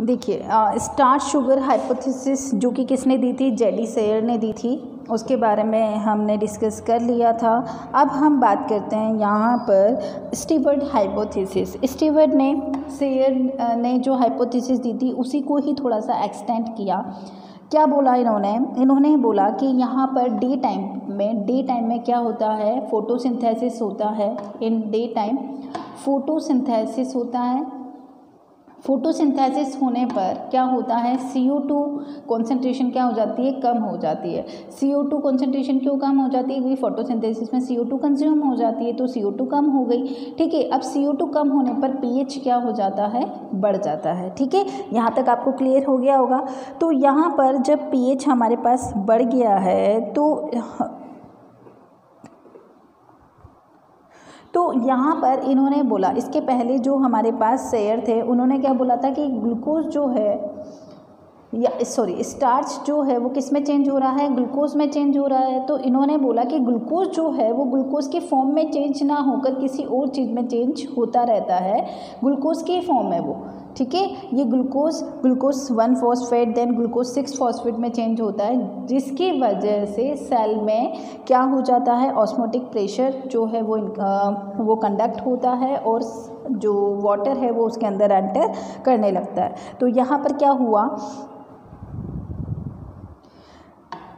देखिए starch sugar hypothesis जो कि किसने दी थी, जेडी सेयर ने दी थी, उसके बारे में हमने डिस्कस कर लिया था। अब हम बात करते हैं यहाँ पर स्टीवर्ट हाइपोथेसिस। स्टीवर्ट ने सेयर ने जो हाइपोथेसिस दी थी उसी को ही थोड़ा सा एक्सटेंड किया। क्या बोला इन्होंने बोला कि यहाँ पर डे टाइम में क्या होता है, फोटोसिंथेसिस होता है। इन डे टाइम फोटोसिंथेसिस होता है। फोटोसिंथेसिस होने पर क्या होता है, CO2 कॉन्सेंट्रेशन क्या हो जाती है, कम हो जाती है। CO2 कॉन्सेंट्रेशन क्यों कम हो जाती है, क्योंकि फोटोसिंथेसिस में CO2 कंज्यूम हो जाती है, तो CO2 कम हो गई। ठीक है, अब CO2 कम होने पर pH क्या हो जाता है, बढ़ जाता है। ठीक है, यहाँ तक आपको क्लियर हो गया होगा। तो यहाँ पर जब pH हमारे पास बढ़ गया है तो यहाँ पर इन्होंने बोला, इसके पहले जो हमारे पास सेयर थे उन्होंने क्या बोला था कि ग्लूकोज जो है स्टार्च जो है वो किस में चेंज हो रहा है, ग्लूकोज में चेंज हो रहा है। तो इन्होंने बोला कि ग्लूकोज जो है वो ग्लूकोज के फॉर्म में चेंज ना होकर किसी और चीज़ में चेंज होता रहता है, ग्लूकोज के फॉर्म है वो। ठीक है, ये glucose 1 phosphate then glucose 6 phosphate में चेंज होता है, जिसकी वजह से सेल में क्या हो जाता है, ऑस्मोटिक प्रेशर जो है वो कंडक्ट होता है और जो वाटर है वो उसके अंदर एंटर करने लगता है। तो यहाँ पर क्या हुआ,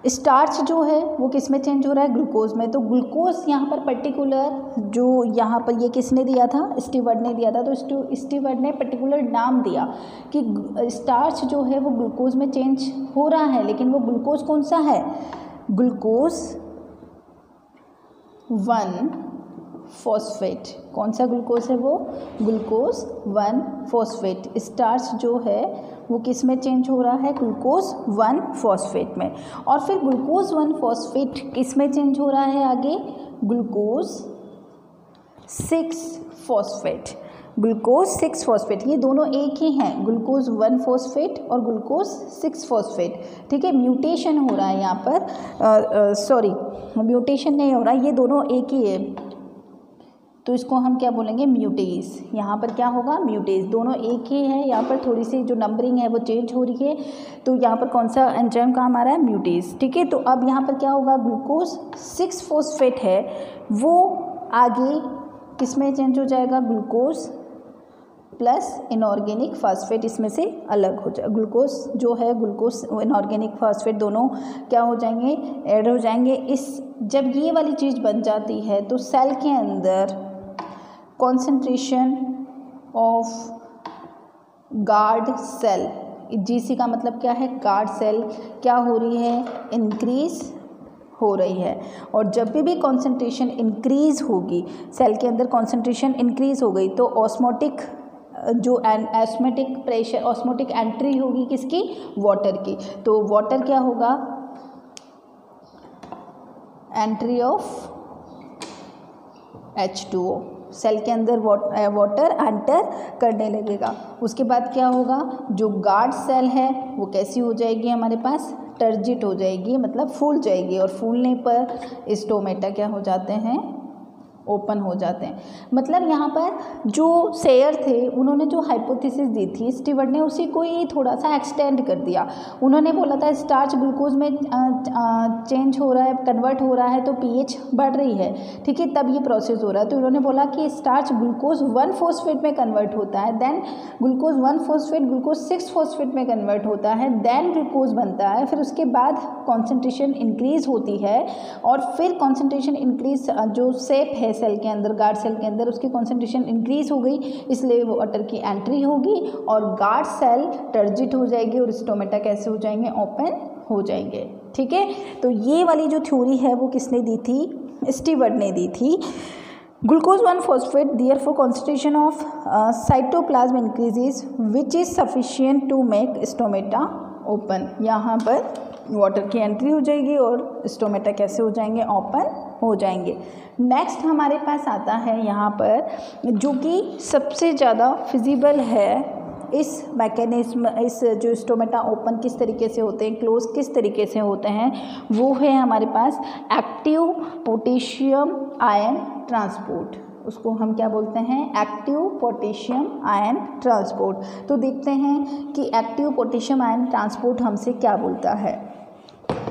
स्टार्च जो है वो किस में चेंज हो रहा है, ग्लूकोज में। तो ग्लूकोज यहाँ पर पर्टिकुलर जो यहाँ पर ये किसने दिया था, स्टीवर्ट ने दिया था। तो स्टीवर्ट ने पर्टिकुलर नाम दिया कि स्टार्च जो है वो ग्लूकोज में चेंज हो रहा है, लेकिन वो ग्लूकोज कौन सा है, ग्लूकोज 1 फॉस्फेट। कौन सा ग्लूकोज है वो, ग्लूकोज 1 फॉस्फेट। स्टार्च जो है वो किस में चेंज हो रहा है, ग्लूकोज 1 फॉस्फेट में। और फिर ग्लूकोज 1 फॉस्फेट किस में चेंज हो रहा है आगे, ग्लूकोज 6 फॉस्फेट। ग्लूकोज 6 फॉस्फेट, ये दोनों एक ही हैं, ग्लूकोज 1 फॉस्फेट और ग्लूकोज 6 फॉस्फेट। ठीक है, म्यूटेशन हो रहा है यहाँ पर, म्यूटेशन नहीं हो रहा, ये दोनों एक ही है, तो इसको हम क्या बोलेंगे, म्यूटेज। यहाँ पर क्या होगा, म्यूटेज, दोनों एक ही है। यहाँ पर थोड़ी सी जो नंबरिंग है वो चेंज हो रही है, तो यहाँ पर कौन सा एंजाइम काम आ रहा है, म्यूटेज। ठीक है, तो अब यहाँ पर क्या होगा, ग्लूकोज 6 फॉस्फेट है वो आगे किस में चेंज हो जाएगा, ग्लूकोज प्लस इनऑर्गेनिक फास्फेट, इसमें से अलग हो जाए। ग्लूकोज जो है, ग्लूकोज इनऑर्गेनिक फास्फेट दोनों क्या हो जाएंगे, ऐड हो जाएंगे। जब ये वाली चीज़ बन जाती है तो सेल के अंदर concentration of guard cell, GC का मतलब क्या है, गार्ड सेल, क्या हो रही है, इंक्रीज हो रही है। और जब भी कॉन्सेंट्रेशन इंक्रीज होगी, सेल के अंदर कॉन्सेंट्रेशन इंक्रीज हो गई, तो ऑस्मोटिक प्रेशर, ऑस्मोटिक एंट्री होगी किसकी, वाटर की। तो वाटर क्या होगा, एंट्री ऑफ H2O, सेल के अंदर वाटर एंटर करने लगेगा। उसके बाद क्या होगा, जो गार्ड सेल है वो कैसी हो जाएगी, हमारे पास टर्जिट हो जाएगी, मतलब फूल जाएगी, और फूलने पर स्टोमेटा क्या हो जाते हैं, ओपन हो जाते हैं। मतलब यहाँ पर जो सेयर थे उन्होंने जो हाइपोथेसिस दी थी, स्टीवर्ट ने उसी को ही थोड़ा सा एक्सटेंड कर दिया। उन्होंने बोला था स्टार्च ग्लूकोज में चेंज हो रहा है, कन्वर्ट हो रहा है, तो pH बढ़ रही है। ठीक है, तब ये प्रोसेस हो रहा है। तो उन्होंने बोला कि स्टार्च ग्लूकोज 1 फॉस्फेट में कन्वर्ट होता है, then glucose 1 phosphate glucose 6 phosphate में कन्वर्ट होता है, देन ग्लूकोज बनता है। फिर उसके बाद कॉन्सेंट्रेशन इंक्रीज होती है, और फिर कॉन्सेंट्रेशन इंक्रीज जो सेप है सेल के अंदर, गार्ड सेल के अंदर, उसकी कॉन्सेंट्रेशन इंक्रीज हो गई, इसलिए वो वाटर की एंट्री होगी और गार्ड सेल टर्जिट हो जाएगी और स्टोमेटा कैसे हो जाएंगे, ओपन हो जाएंगे। ठीक है, तो ये वाली जो थ्योरी है वो किसने दी थी, स्टीवर्ट ने दी थी। Glucose 1 phosphate therefore concentration of cytoplasm increases which is sufficient to make stomata open। यहाँ पर वाटर की एंट्री हो जाएगी और स्टोमेटा कैसे हो जाएंगे, ओपन हो जाएंगे। नेक्स्ट हमारे पास आता है यहाँ पर जो कि सबसे ज़्यादा फिजिबल है, इस मैकेनिज्म, इस जो स्टोमेटा ओपन किस तरीके से होते हैं, क्लोज किस तरीके से होते हैं, वो है हमारे पास एक्टिव पोटेशियम आयन ट्रांसपोर्ट। उसको हम क्या बोलते हैं, एक्टिव पोटेशियम आयन ट्रांसपोर्ट। तो देखते हैं कि एक्टिव पोटेशियम आयन ट्रांसपोर्ट हमसे क्या बोलता है।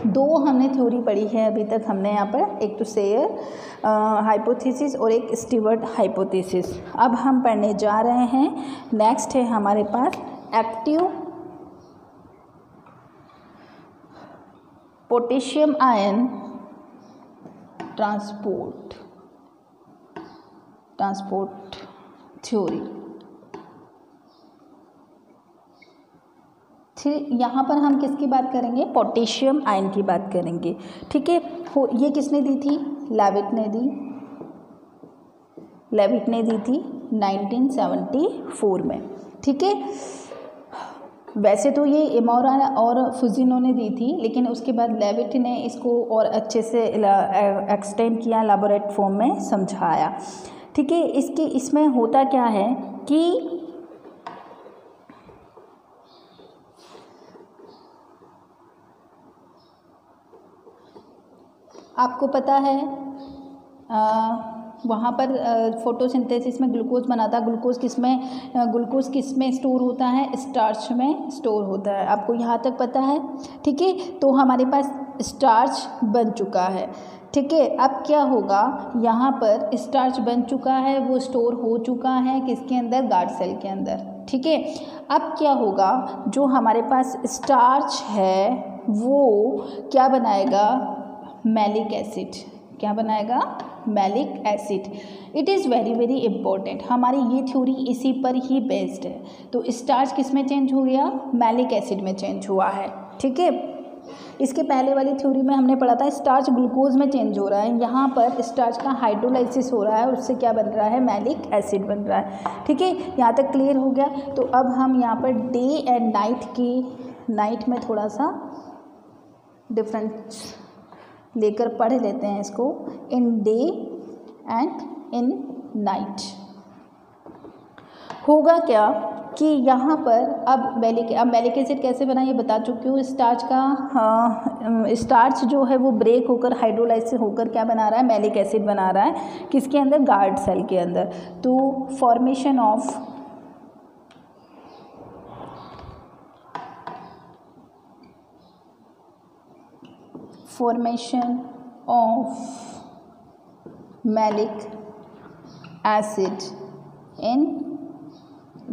दो हमने थ्योरी पढ़ी है अभी तक हमने यहाँ पर, एक तो सेयर हाइपोथेसिस और एक स्टीवर्ट हाइपोथेसिस। अब हम पढ़ने जा रहे हैं, नेक्स्ट है हमारे पास active potassium ion transport theory. फिर यहाँ पर हम किसकी बात करेंगे, पोटेशियम आयन की बात करेंगे। ठीक है, ये किसने दी थी, लेविट ने दी थी 1974 में। ठीक है, वैसे तो ये एमोरा और फुजिनो ने दी थी, लेकिन उसके बाद लेविट ने इसको और अच्छे से एक्सटेंड किया, एलाबोरेट फॉर्म में समझाया। ठीक है, इसमें होता क्या है कि आपको पता है वहाँ पर फोटोसिंथेसिस में ग्लूकोज बनाता है। ग्लूकोज किस में स्टोर होता है, स्टार्च में स्टोर होता है। आपको यहाँ तक पता है। ठीक है, तो हमारे पास स्टार्च बन चुका है। ठीक है, अब क्या होगा, यहाँ पर स्टार्च बन चुका है, वो स्टोर हो चुका है किसके अंदर, गार्ड सेल के अंदर। ठीक है, अब क्या होगा, जो हमारे पास स्टार्च है वो क्या बनाएगा, मैलिक एसिड। क्या बनाएगा, malic acid. It is very very important, हमारी ये थ्योरी इसी पर ही बेस्ड है। तो स्टार्च किस में चेंज हो गया, मैलिक एसिड में चेंज हुआ है। ठीक है, इसके पहले वाली थ्योरी में हमने पढ़ा था स्टार्च ग्लूकोज में चेंज हो रहा है, यहाँ पर स्टार्च का हाइड्रोलाइसिस हो रहा है, उससे क्या बन रहा है, मैलिक एसिड बन रहा है। ठीक है, यहाँ तक क्लियर हो गया। तो अब हम यहाँ पर डे एंड नाइट में थोड़ा सा डिफरेंस लेकर पढ़ लेते हैं इसको, in day and in night. होगा क्या कि यहाँ पर अब मैलिक एसिड कैसे बना ये बता चुकी हूँ। स्टार्च जो है वो ब्रेक होकर हाइड्रोलाइसिस होकर क्या बना रहा है, मैलिक एसिड बना रहा है किसके अंदर, गार्ड सेल के अंदर। तो formation of malic acid in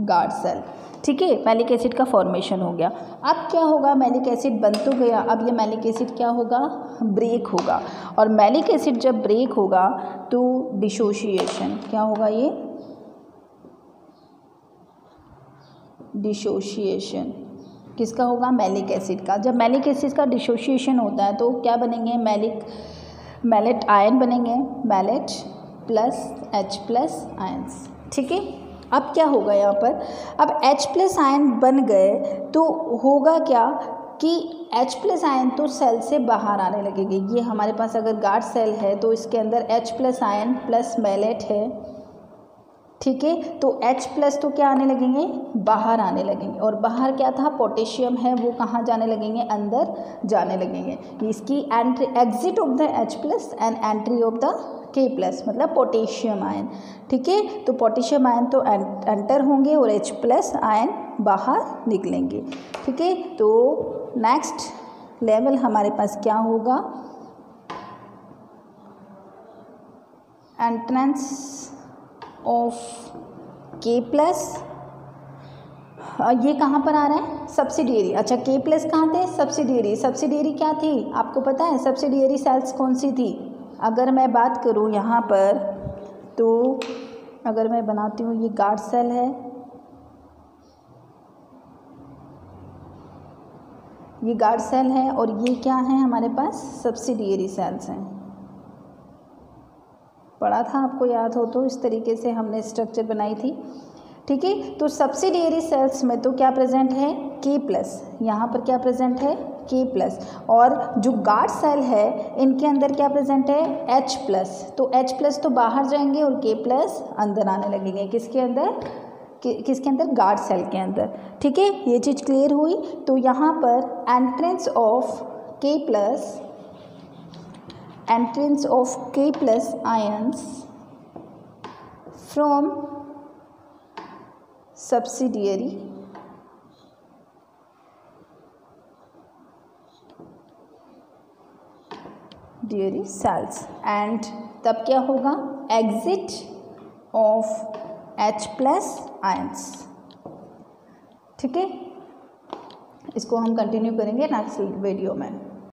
guard cell. ठीक है, मैलिक एसिड का फॉर्मेशन हो गया। अब क्या होगा, मैलिक एसिड बन तो गया, अब ये मैलिक एसिड क्या होगा, ब्रेक होगा। और मैलिक एसिड जब ब्रेक होगा तो डिसोशिएशन क्या होगा, ये डिसोशिएशन किसका होगा, मैलिक एसिड का। जब मैलिक एसिड का डिसोशिएशन होता है तो क्या बनेंगे, मैलेट आयन बनेंगे, मैलेट प्लस H+ आयन्स। ठीक है, अब क्या होगा यहाँ पर, अब H+ आयन बन गए तो होगा क्या कि H+ आयन तो सेल से बाहर आने लगेंगे। ये हमारे पास अगर गार्ड सेल है तो इसके अंदर H+ आयन प्लस मैलेट है। ठीक है, तो H+ तो क्या आने लगेंगे, बाहर आने लगेंगे। और बाहर क्या था, पोटेशियम है, वो कहाँ जाने लगेंगे, अंदर जाने लगेंगे। इसकी entry, exit of the H+ and entry of the K+, मतलब पोटेशियम आयन। ठीक है, तो पोटेशियम आयन तो एंटर होंगे और H+ आयन बाहर निकलेंगे। ठीक है, तो नेक्स्ट लेवल हमारे पास क्या होगा, एंट्रेंस ऑफ K+, ये कहाँ पर आ रहा है, सब्सिडियरी। अच्छा, K+ कहाँ थे, सब्सिडियरी क्या थी, आपको पता है सब्सिडियरी सेल्स कौन सी थी। अगर मैं बात करूँ यहाँ पर, तो अगर मैं बनाती हूँ, ये गार्ड सेल है, ये गार्ड सेल है, और ये क्या है हमारे पास, सब्सिडियरी सेल्स हैं। पढ़ा था, आपको याद हो तो, इस तरीके से हमने स्ट्रक्चर बनाई थी। ठीक है, तो सब्सिडियरी सेल्स में तो क्या प्रेजेंट है, K+, यहाँ पर क्या प्रेजेंट है, K+, और जो गार्ड सेल है इनके अंदर क्या प्रेजेंट है, H+। तो H+ तो बाहर जाएंगे और K+ अंदर आने लगेंगे, किसके अंदर, गार्ड सेल के अंदर। ठीक है, ये चीज़ क्लियर हुई। तो यहाँ पर entrance of K+ ions from subsidiary cells and तब क्या होगा, एग्जिट ऑफ H+ आयंस। ठीक है, इसको हम कंटिन्यू करेंगे नेक्स्ट वीडियो में।